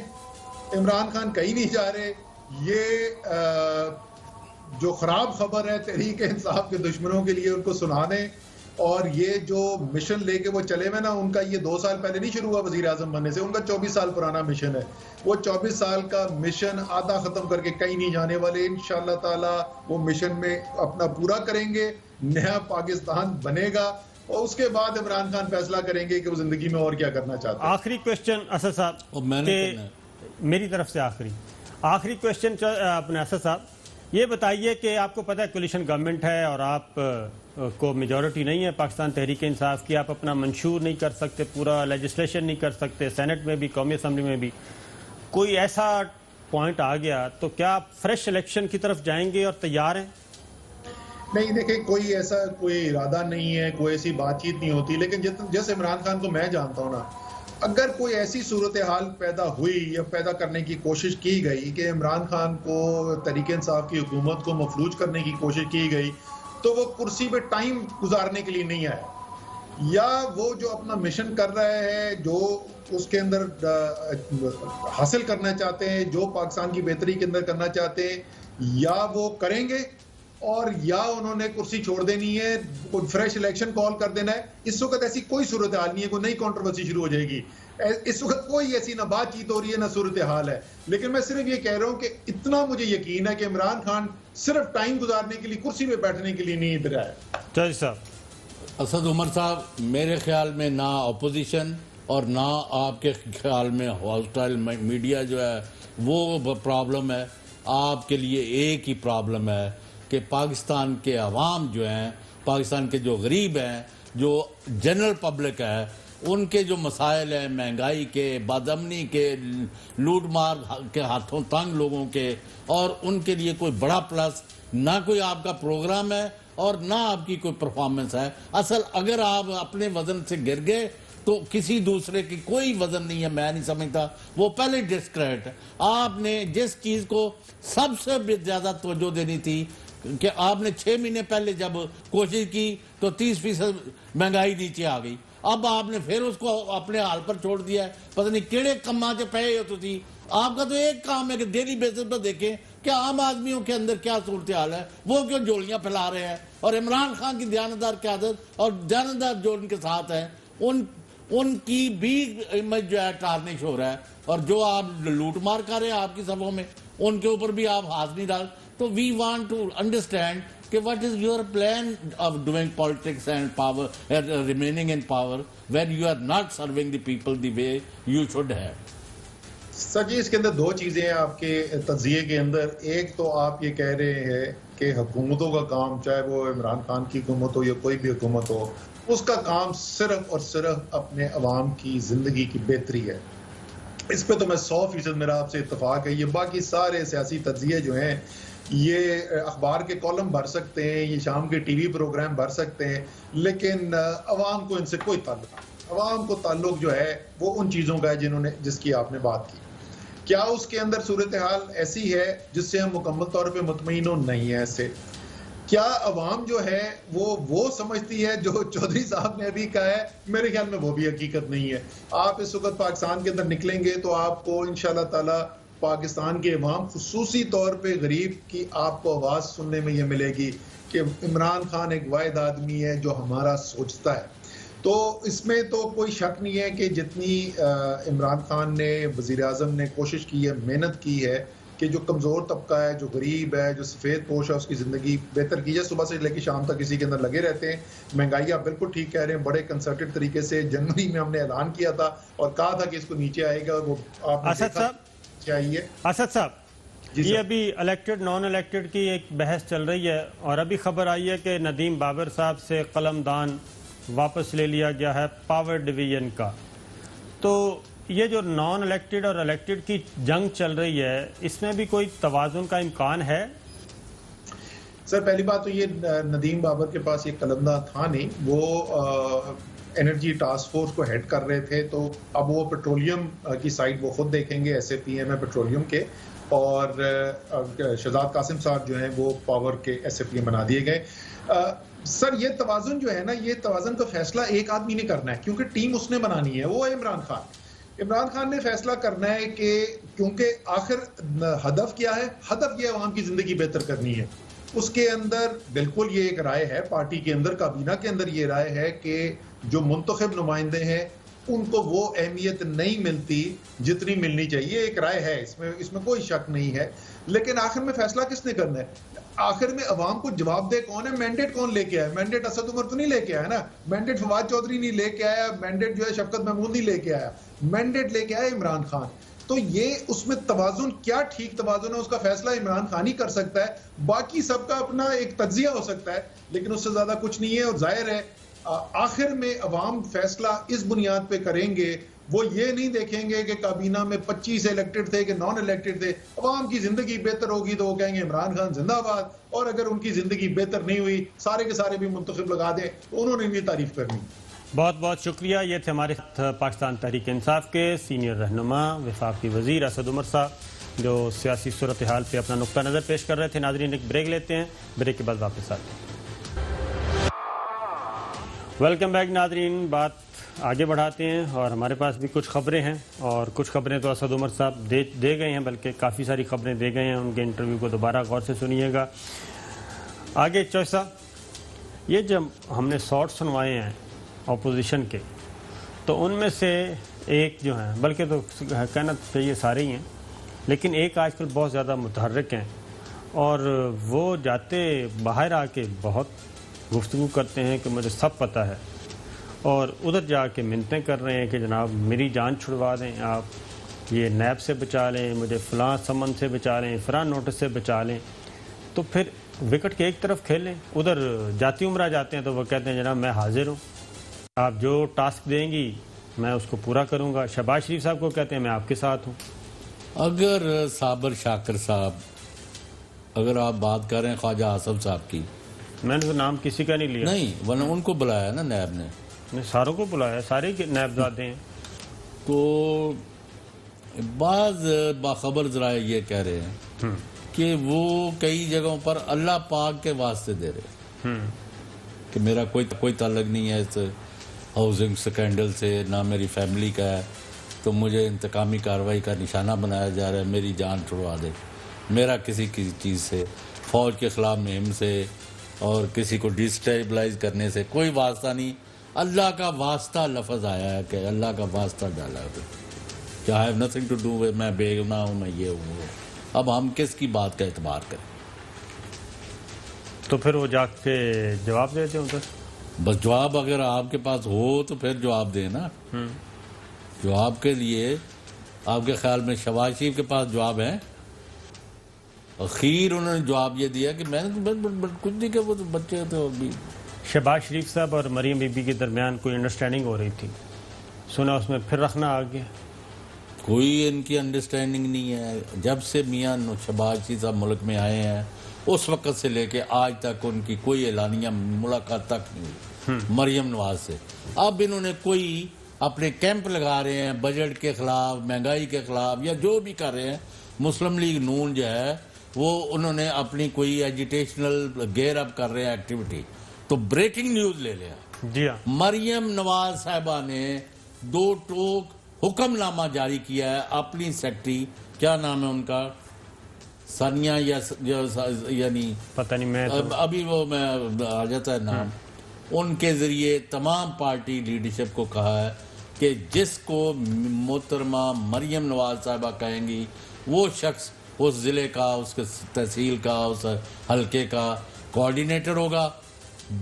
عمران خان کہیں نہیں جا رہے۔ یہ جو خراب خبر ہے تحریک انصاف کے دشمنوں کے لیے ان کو سنا دیں، اور یہ جو مشن لے کے وہ چلے ہوئے نا، ان کا یہ 2 سال پہلے نہیں شروع ہوا وزیر اعظم بننے سے، ان کا 24 سال پرانا مشن ہے۔ وہ 24 سال کا مشن آدھا ختم کر کے کہیں نہیں جانے والے، انشاءاللہ تعالی وہ مشن میں اپنا پورا کریں گے، نیا پاکستان بنے گا، اور اس کے بعد عمران خان فیصلہ کریں گے کہ وہ زندگی میں اور کیا کرنا چاہتے ہیں۔ آخری کوشچن اسد صاحب میری طرف سے، آخری کوشچن اپنے اسد صاحب، یہ بتائیے کہ آپ کو پتہ ہے کولیشن گورنمنٹ ہے اور آپ کو میجورٹی نہیں ہے پاکستان تحریک انصاف کی، آپ اپنا منشور نہیں کر سکتے، پورا لیجسلیشن نہیں کر سکتے، سینٹ میں بھی، قومی اسمبلی میں بھی، کوئی ایسا پوائنٹ آ گیا تو کیا آپ فریش الیکشن کی طرف جائیں گے اور تیار ہیں؟ نہیں دیکھیں، کوئی ایسا کوئی ارادہ نہیں ہے، کوئی ایسی بات چیت نہیں ہوتی، لیکن جیسے عمران خان کو میں جانتا ہوں نا، اگر کوئی ایسی صورتحال پیدا ہوئی یا پیدا کرنے کی کوشش کی گئی کہ عمران خان کو تحریک انصاف کی حکومت کو مفلوج کرنے کی کوشش کی گئی، تو وہ کرسی پہ ٹائم گزارنے کے لیے نہیں آئے، یا وہ جو اپنا مشن کر رہے ہیں، جو اس کے اندر حاصل کرنا چاہتے ہیں، جو پاکستان کی بہتری کے اندر کرنا چاہتے ہیں، یا وہ کریں گے، اور یا انہوں نے کرسی چھوڑ دینی ہے، کوئی فریش الیکشن کال کر دینا ہے۔ اس وقت ایسی کوئی صورتحال نہیں ہے، کوئی نئی کنٹروورسی شروع ہو جائے گی، اس وقت کوئی ایسی نہ بات چیت ہو رہی ہے نہ صورتحال ہے، لیکن میں صرف یہ کہہ رہا ہوں کہ اتنا مجھے یقین ہے کہ عمران خان صرف ٹائم گزارنے کے لیے، کرسی پہ بیٹھنے کے لیے نہیں ادھر آئے۔ جج صاحب، اسد عمر صاحب، میرے خیال میں نہ اپوزیشن اور نہ آپ کے خیال میں ہاسٹائل میڈیا جو ہے وہ پرابلم ہے، آپ کے لیے ایک ہی پرابلم ہے کہ پاکستان کے عوام جو ہیں، پاکستان کے جو غریب ہیں، جو جنرل پبلک ہے، ان کے جو مسائل ہیں، مہنگائی کے، بدامنی کے، لوٹ مار کے ہاتھوں تنگ لوگوں کے، اور ان کے لیے کوئی بڑا پلس نہ کوئی آپ کا پروگرام ہے اور نہ آپ کی کوئی پرفارمنس ہے۔ اصل اگر آپ اپنے وزن سے گر گئے تو کسی دوسرے کی کوئی وزن نہیں ہے، میں نہیں سمجھتا، وہ پہلے ڈسکریڈٹ ہے۔ آپ نے جس چیز کو سب سے زیادہ توجہ دینی تھی کہ آپ نے 6 مہینے پہلے جب کوشش کی تو 30% مہنگائی نیچے آ گئی، اب آپ نے پھر اس کو اپنے حال پر چھوڑ دیا ہے، پتہ نہیں کیڑے کماں سے پہے ہوتی تھی۔ آپ کا تو ایک کام ہے کہ ڈیلی بیسس پر دیکھیں کہ عام آدمیوں کے اندر کیا صورتحال ہے، وہ کیوں جوڑیاں پھیلا رہے ہیں، اور عمران خان کی دیانتدار قیادت اور دیانتدار جو ان کے ساتھ ہیں ان کی بھی امیج جو ہے ٹارنش ہو رہا ہے، اور جو آپ لوٹ مار کر رہے ہیں آپ کی صفوں میں، ان کے اوپر بھی آپ ہاتھ نہیں ڈال۔ تو وی وانٹ ٹو انڈرسٹینڈ کہ what is your plan of doing politics and power and remaining in power when you are not serving the people the way you should have۔ سر جی، اس کے اندر 2 چیزیں ہیں آپ کے تجزیے کے اندر۔ ایک تو آپ یہ کہہ رہے ہیں کہ حکومتوں کا کام، چاہے وہ عمران خان کی حکومت ہو یا کوئی بھی حکومت ہو، اس کا کام صرف اور صرف اپنے عوام کی زندگی کی بہتری ہے۔ اس پہ تو میں 100% میرا آپ سے اتفاق ہے۔ یہ باقی سارے سیاسی تجزیے جو ہیں، یہ اخبار کے کالم بھر سکتے ہیں، یہ شام کے ٹی وی پروگرام بھر سکتے ہیں، لیکن عوام کو ان سے کوئی تعلق نہیں۔ عوام کو تعلق جو ہے وہ ان چیزوں کا ہے جس کی آپ نے بات کی۔ کیا اس کے اندر صورتحال ایسی ہے جس سے ہم مکمل طور پہ مطمئن ہو؟ نہیں ہے ایسے۔ کیا عوام جو ہے وہ سمجھتی ہے جو چودھری صاحب نے ابھی کہا ہے؟ میرے خیال میں وہ بھی حقیقت نہیں ہے۔ آپ اس وقت پاکستان کے اندر نکلیں گے تو آپ کو انشاءاللہ تعالی پاکستان کے عوام، خصوصی طور پہ غریب کی، آپ کو آواز سننے میں یہ ملے گی کہ عمران خان ایک واحد آدمی ہے جو ہمارا سوچتا ہے۔ تو اس میں تو کوئی شک نہیں ہے کہ جتنی عمران خان نے، وزیر اعظم نے کوشش کی ہے، محنت کی ہے کہ جو کمزور طبقہ ہے، جو غریب ہے، جو سفید پوش ہے، اس کی زندگی بہتر کی جائے۔ صبح سے لے کے شام تک اسی کے اندر لگے رہتے ہیں۔ مہنگائی آپ بالکل ٹھیک کہہ رہے ہیں، بڑے کنسرٹڈ طریقے سے جنوری میں ہم نے اعلان کیا تھا اور کہا تھا کہ اس کو نیچے آئے گا، وہ آپ نے دیکھا چاہیے۔ اسد صاحب، یہ ابھی الیکٹڈ نان الیکٹڈ کی ایک بحث چل رہی ہے، اور ابھی خبر آئی ہے کہ ندیم بابر صاحب سے قلم دان واپس لے لیا گیا ہے پاور ڈویژن کا۔ تو یہ جو نان الیکٹڈ اور الیکٹڈ کی جنگ چل رہی ہے، اس میں بھی کوئی توازن کا امکان ہے؟ سر پہلی بات تو یہ ندیم بابر کے پاس یہ قلمدہ تھا نہیں، وہ انرجی ٹاسک فورس کو ہیڈ کر رہے تھے، تو اب وہ پیٹرولیم کی سائڈ وہ خود دیکھیں گے، ایس اے پی ایم ہے پیٹرولیم کے، اور شہزاد قاسم صاحب جو ہیں وہ پاور کے ایس اے پی ایم بنا دیے گئے۔ سر یہ توازن جو ہے نا، یہ توازن کا فیصلہ ایک آدمی نے کرنا ہے، کیونکہ ٹیم اس نے بنانی ہے، وہ ہے عمران خان نے فیصلہ کرنا ہے کہ کیونکہ آخر ہدف کیا ہے؟ ہدف یہ عوام کی زندگی بہتر کرنی ہے۔ اس کے اندر بالکل یہ ایک رائے ہے، پارٹی کے اندر کابینہ کے اندر یہ رائے ہے کہ جو منتخب نمائندے ہیں ان کو وہ اہمیت نہیں ملتی جتنی ملنی چاہیے، ایک رائے ہے، اس میں کوئی شک نہیں ہے، لیکن آخر میں فیصلہ کس نے کرنا ہے؟ آخر میں عوام کو جواب دہ کون ہے؟ مینڈیٹ کون لے کے آیا؟ مینڈیٹ اسد عمر تو نہیں لے کے آیا نا، مینڈیٹ فواد چودھری نہیں لے کے آیا، مینڈیٹ جو ہے شفقت محمود نہیں لے کے آیا، مینڈیٹ لے کے آیا عمران خان۔ تو یہ اس میں توازن کیا ٹھیک توازن ہے، اس کا فیصلہ عمران خان ہی کر سکتا ہے، باقی سب کا اپنا ایک تجزیہ ہو سکتا ہے لیکن اس سے زیادہ کچھ نہیں ہے۔ اور ظاہر ہے آخر میں عوام فیصلہ اس بنیاد پہ کریں گے، وہ یہ نہیں دیکھیں گے کہ کابینہ میں 25 الیکٹڈ تھے کہ نان الیکٹڈ تھے، عوام کی زندگی بہتر ہوگی تو وہ کہیں گے عمران خان زندہ باد، اور اگر ان کی زندگی بہتر نہیں ہوئی، سارے کے سارے بھی منتخب لگا دیں تو انہوں نے بھی تعریف کرنی۔ بہت بہت شکریہ۔ یہ تھے ہمارے ساتھ پاکستان تحریک انصاف کے سینئر رہنما وفاقی وزیر اسد عمر صاحب، جو سیاسی صورتحال پہ اپنا نقطہ نظر پیش کر رہے تھے۔ ناظرین ایک بریک لیتے ہیں، بریک کے بعد واپس آتے ہیں۔ ویلکم بیک ناظرین، بات آگے بڑھاتے ہیں اور ہمارے پاس بھی کچھ خبریں ہیں، اور کچھ خبریں تو اسد عمر صاحب دے گئے ہیں، بلکہ کافی ساری خبریں دے گئے ہیں، ان کے انٹرویو کو دوبارہ غور سے سنیے گا۔ آگے چوہدری صاحب، یہ جب ہم نے شارٹ سنوائے ہیں اپوزیشن کے، تو ان میں سے ایک جو ہیں، بلکہ تو کہنا چاہیے سارے ہی ہیں، لیکن ایک آج کل بہت زیادہ متحرک ہیں، اور وہ جاتے باہر آ کے بہت گفتگو کرتے ہیں کہ مجھے سب پتہ ہے، اور ادھر جا کے منتیں کر رہے ہیں کہ جناب میری جان چھڑوا دیں، آپ یہ نیب سے بچا لیں، مجھے فلاں سمن سے بچا لیں، فلاں نوٹس سے بچا لیں۔ تو پھر وکٹ کے ایک طرف کھیلیں، ادھر جاتی عمرہ جاتے ہیں تو وہ کہتے ہیں جناب میں حاضر ہوں، آپ جو ٹاسک دیں گی میں اس کو پورا کروں گا۔ شہباز شریف صاحب کو کہتے ہیں میں آپ کے ساتھ ہوں۔ اگر صابر شاکر صاحب، اگر آپ بات کر رہے ہیں خواجہ آصف صاحب کی، میں نے تو نام کسی کا نہیں لیا، نہیں ورنہ ان کو بلایا نا نیب نے، ساروں کو بلایا، سارے نیب زادے ہیں۔ تو بعض باخبر ذرائع یہ کہہ رہے ہیں کہ وہ کئی جگہوں پر اللہ پاک کے واسطے دے رہے ہیں کہ میرا کوئی تعلق نہیں ہے اس ہاؤسنگ سکینڈل سے، نہ میری فیملی کا ہے، تو مجھے انتقامی کارروائی کا نشانہ بنایا جا رہا ہے، میری جان چھڑوا دے، میرا کسی چیز سے، فوج کے خلاف مہم سے اور کسی کو ڈیسٹیبلائز کرنے سے کوئی واسطہ نہیں۔ اللہ کا واسطہ لفظ آیا ہے کہ اللہ کا واسطہ ڈالا ہے کہ I have nothing to do with، میں بے گناہ ہوں، میں یہ ہوں۔ اب ہم کس کی بات کا اعتبار کریں؟ تو پھر وہ جا کے جواب دیتے ہیں ادھر۔ بس جواب اگر آپ کے پاس ہو تو پھر جواب دیں نا۔ جواب کے لیے آپ کے خیال میں شہباز شریف کے پاس جواب ہے؟ اخیر انہوں نے جواب یہ دیا کہ میں نے کچھ نہیں کہ وہ تو بچے تو ابھی۔ شہباز شریف صاحب اور مریم بی بی کے درمیان کوئی انڈرسٹینڈنگ ہو رہی تھی، سنا اس میں پھر رکھنا آ گیا۔ کوئی ان کی انڈرسٹینڈنگ نہیں ہے۔ جب سے میاں شہباز شریف صاحب ملک میں آئے ہیں اس وقت سے لے کے آج تک ان کی کوئی اعلانیہ ملاقات تک نہیں ہوئی مریم نواز سے۔ اب انہوں نے کوئی اپنے کیمپ لگا رہے ہیں بجٹ کے خلاف، مہنگائی کے خلاف، یا جو بھی کر رہے ہیں۔ مسلم لیگ نون جو ہے وہ انہوں نے اپنی کوئی ایجیٹیشنل گیئر اپ کر رہے ہیں ایکٹیویٹی۔ تو بریکنگ نیوز لے لیا، جی ہاں، مریم نواز صاحبہ نے 2 ٹوک حکم نامہ جاری کیا ہے اپنی سیکٹری، کیا نام ہے ان کا، ثانیہ یعنی پتہ نہیں، میں ابھی وہ میں آ جاتا ہے نام، ان کے ذریعے تمام پارٹی لیڈرشپ کو کہا ہے کہ جس کو محترمہ مریم نواز صاحبہ کہیں گی وہ شخص اس ضلع کا، اس کے تحصیل کا، اس حلقے کا کوارڈینیٹر ہوگا۔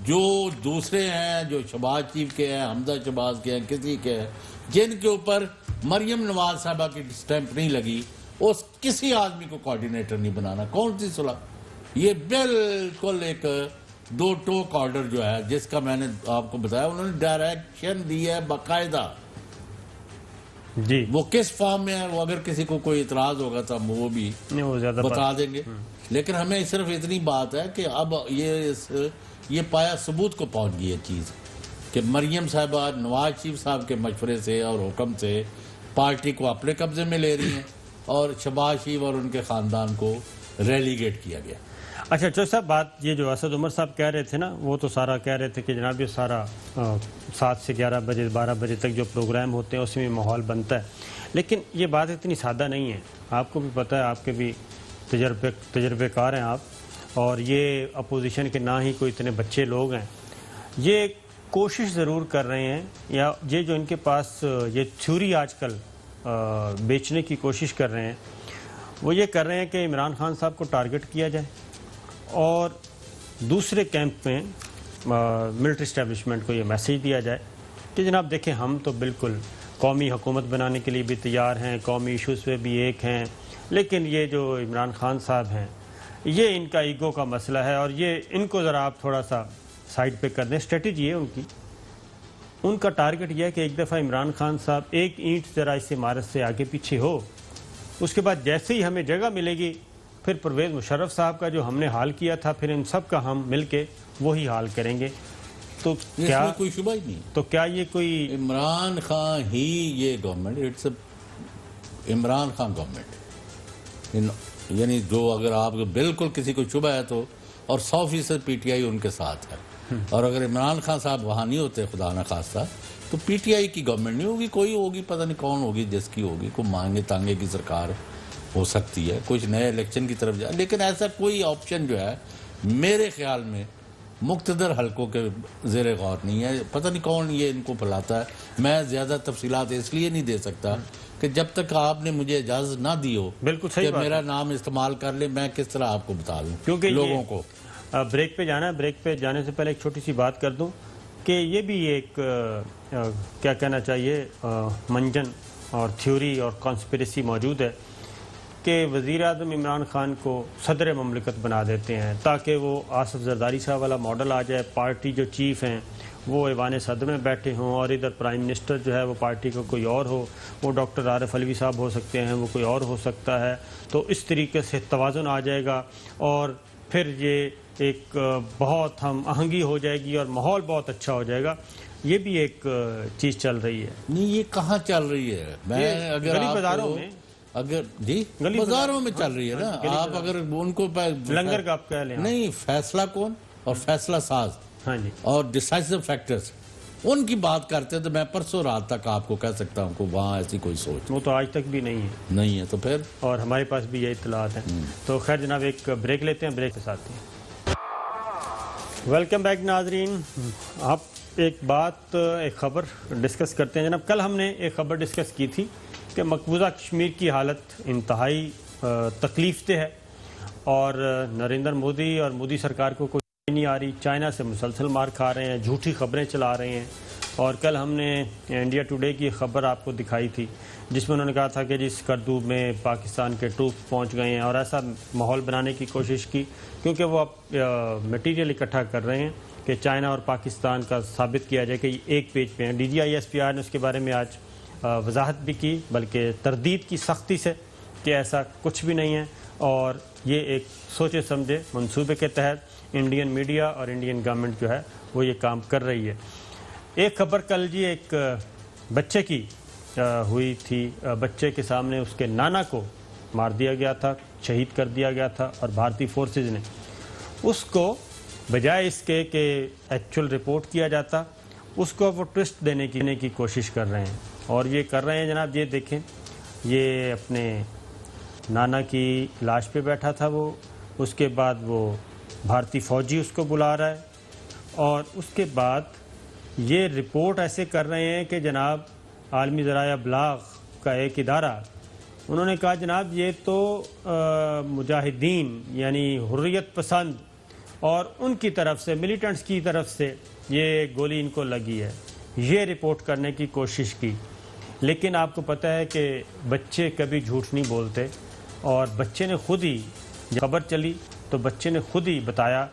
جو دوسرے ہیں، جو شہباز شریف کے ہیں، حمزہ شہباز کے ہیں، کسی کے ہیں جن کے اوپر مریم نواز صاحبہ کی سٹیمپ نہیں لگی، اس کسی آدمی کو کوارڈینیٹر نہیں بنانا۔ کون سی صلح؟ یہ بالکل ایک 2 ٹوک آرڈر جو ہے، جس کا میں نے آپ کو بتایا، انہوں نے ڈائریکشن دی ہے باقاعدہ۔ جی وہ کس فارم میں ہے، وہ اگر کسی کو کوئی اعتراض ہوگا تو ہم وہ بھی نہیں، وہ زیادہ بتا دیں گے۔ لیکن ہمیں صرف اتنی بات ہے کہ اب یہ پایا ثبوت کو پہنچ گئی ہے چیز کہ مریم صاحبہ نواز شریف صاحب کے مشورے سے اور حکم سے پارٹی کو اپنے قبضے میں لے رہی ہیں اور شہباز شریف اور ان کے خاندان کو ریلیگیٹ کیا گیا. اچھا چوہدری صاحب، بات یہ جو اسد عمر صاحب کہہ رہے تھے نا، وہ تو سارا کہہ رہے تھے کہ جناب یہ سارا 7 سے 11 بجے 12 بجے تک جو پروگرام ہوتے ہیں اس میں ماحول بنتا ہے، لیکن یہ بات اتنی سادہ نہیں ہے. آپ کو بھی پتہ ہے، آپ کے بھی تجربے کار ہیں آپ، اور یہ اپوزیشن کے نہ ہی کوئی اتنے بچے لوگ ہیں. یہ کوشش ضرور کر رہے ہیں، یا یہ جو ان کے پاس یہ تھیوری آج کل بیچنے کی کوشش کر رہے ہیں، وہ یہ کر رہے ہیں کہ عمران خان صاحب کو ٹارگٹ کیا جائے اور دوسرے کیمپ میں ملٹری اسٹیبلشمنٹ کو یہ میسیج دیا جائے کہ جناب دیکھیں، ہم تو بالکل قومی حکومت بنانے کے لیے بھی تیار ہیں، قومی ایشوز پہ بھی ایک ہیں، لیکن یہ جو عمران خان صاحب ہیں یہ ان کا ایگو کا مسئلہ ہے اور یہ ان کو ذرا آپ تھوڑا سا سائڈ پہ کر دیں. اسٹریٹجی ہے ان کا ٹارگٹ یہ ہے کہ ایک دفعہ عمران خان صاحب ایک اینٹ ذرا اس عمارت سے آگے پیچھے ہو، اس کے بعد جیسے ہی ہمیں جگہ ملے گی پھر پرویز مشرف صاحب کا جو ہم نے حال کیا تھا پھر ان سب کا ہم مل کے وہی حال کریں گے. تو کیا کوئی شبہ ہی نہیں. تو کیا یہ کوئی عمران خان ہی یہ government, it's Imran Khan government, یعنی جو اگر آپ بالکل کسی کو شبہ ہے تو، اور 100% پی ٹی آئی ان کے ساتھ ہے، اور اگر عمران خان صاحب وہاں نہیں ہوتے خدا نہ خواستہ تو پی ٹی آئی کی گورنمنٹ نہیں ہوگی. کوئی ہوگی، پتہ نہیں کون ہوگی جس کی ہوگی، کوئی مانگے تانگے کی سرکار ہو سکتی ہے، کچھ نئے الیکشن کی طرف جائے. لیکن ایسا کوئی آپشن جو ہے میرے خیال میں مقتدر حلقوں کے زیر غور نہیں ہے. پتہ نہیں کون یہ ان کو پھیلاتا ہے. میں زیادہ تفصیلات اس لیے نہیں دے سکتا کہ جب تک آپ نے مجھے اجازت نہ دی ہو بالکل صحیح کہ میرا نام استعمال کر لے، میں کس طرح آپ کو بتا دوں کیونکہ لوگوں کو. بریک پہ جانا ہے. بریک پہ جانے سے پہلے ایک چھوٹی سی بات کر دوں کہ یہ بھی ایک کیا کہنا چاہیے منجن اور تھیوری اور کانسپریسی موجود ہے کہ وزیر اعظم عمران خان کو صدر مملکت بنا دیتے ہیں تاکہ وہ آصف زرداری صاحب والا ماڈل آ جائے. پارٹی جو چیف ہیں وہ ایوان صدر میں بیٹھے ہوں اور ادھر پرائم منسٹر جو ہے وہ پارٹی کا کوئی اور ہو، وہ ڈاکٹر عارف علوی صاحب ہو سکتے ہیں، وہ کوئی اور ہو سکتا ہے. تو اس طریقے سے توازن آ جائے گا اور پھر یہ ایک بہت ہم آہنگی ہو جائے گی اور ماحول بہت اچھا ہو جائے گا. یہ بھی ایک چیز چل رہی ہے. نہیں، یہ کہاں چل رہی ہے؟ میں اگر بازاروں میں، اگر جی بازاروں میں چل رہی ہے نا. آپ اگر ان کو لنگر کا آپ کہہ لیں، نہیں، فیصلہ کون اور فیصلہ ساز اور ڈیسائسو فیکٹرز ان کی بات کرتے ہیں تو میں پرسوں رات تک آپ کو کہہ سکتا ہوں کہ وہاں ایسی کوئی سوچ وہ تو آج تک بھی نہیں ہے تو پھر، اور ہمارے پاس بھی یہ اطلاعات ہیں. تو خیر جناب ایک بریک لیتے ہیں، بریک کے ساتھ ہیں. ویلکم بیک ناظرین. آپ ایک خبر ڈسکس کرتے ہیں. جناب کل ہم نے ایک خبر ڈسکس کی تھی کہ مقبوضہ کشمیر کی حالت انتہائی تکلیف دہ ہے اور نریندر مودی اور مودی سرکار کو کوئی نہیں آ رہی. چائنا سے مسلسل مار کھا رہے ہیں، جھوٹی خبریں چلا رہے ہیں. اور کل ہم نے انڈیا ٹوڈے کی خبر آپ کو دکھائی تھی جس میں انہوں نے کہا تھا کہ جس کردو میں پاکستان کے ٹروپ پہنچ گئے ہیں اور ایسا ماحول بنانے کی کوشش کی کیونکہ وہ اب میٹیریل اکٹھا کر رہے ہیں کہ چائنا اور پاکستان کا ثابت کیا جائے کہ یہ ایک پیج پہ ہیں. D G I S P R نے اس کے بارے میں آج وضاحت بھی کی، بلکہ تردید کی سختی سے کہ ایسا کچھ بھی نہیں ہے اور یہ ایک سوچے سمجھے منصوبے کے تحت انڈین میڈیا اور انڈین گورنمنٹ جو ہے وہ یہ کام کر رہی ہے. ایک خبر کل جی ایک بچے کی ہوئی تھی. بچے کے سامنے اس کے نانا کو مار دیا گیا تھا، شہید کر دیا گیا تھا اور بھارتی فورسز نے اس کو بجائے اس کے کہ ایکچول رپورٹ کیا جاتا اس کو وہ ٹوسٹ دینے کی کوشش کر رہے ہیں. اور یہ کر رہے ہیں جناب، یہ دیکھیں، یہ اپنے نانا کی لاش پہ بیٹھا تھا وہ، اس کے بعد وہ بھارتی فوجی اس کو بلا رہا ہے اور اس کے بعد یہ رپورٹ ایسے کر رہے ہیں کہ جناب عالمی ذرائع ابلاغ کا ایک ادارہ انہوں نے کہا جناب یہ تو مجاہدین یعنی حریت پسند اور ان کی طرف سے، ملیٹنٹس کی طرف سے یہ گولی ان کو لگی ہے. یہ رپورٹ کرنے کی کوشش کی، لیکن آپ کو پتہ ہے کہ بچے کبھی جھوٹ نہیں بولتے اور بچے نے خود ہی خبر چلی تو بچے نے خود ہی بتایا،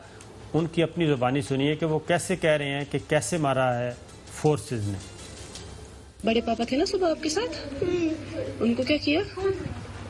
ان کی اپنی زبانی سنیے کہ وہ کیسے کہہ رہے ہیں کہ کیسے مارا ہے فورسز نے. بڑے پاپا تھے نا صبح آپ کے ساتھ، ان کو کیا کیا؟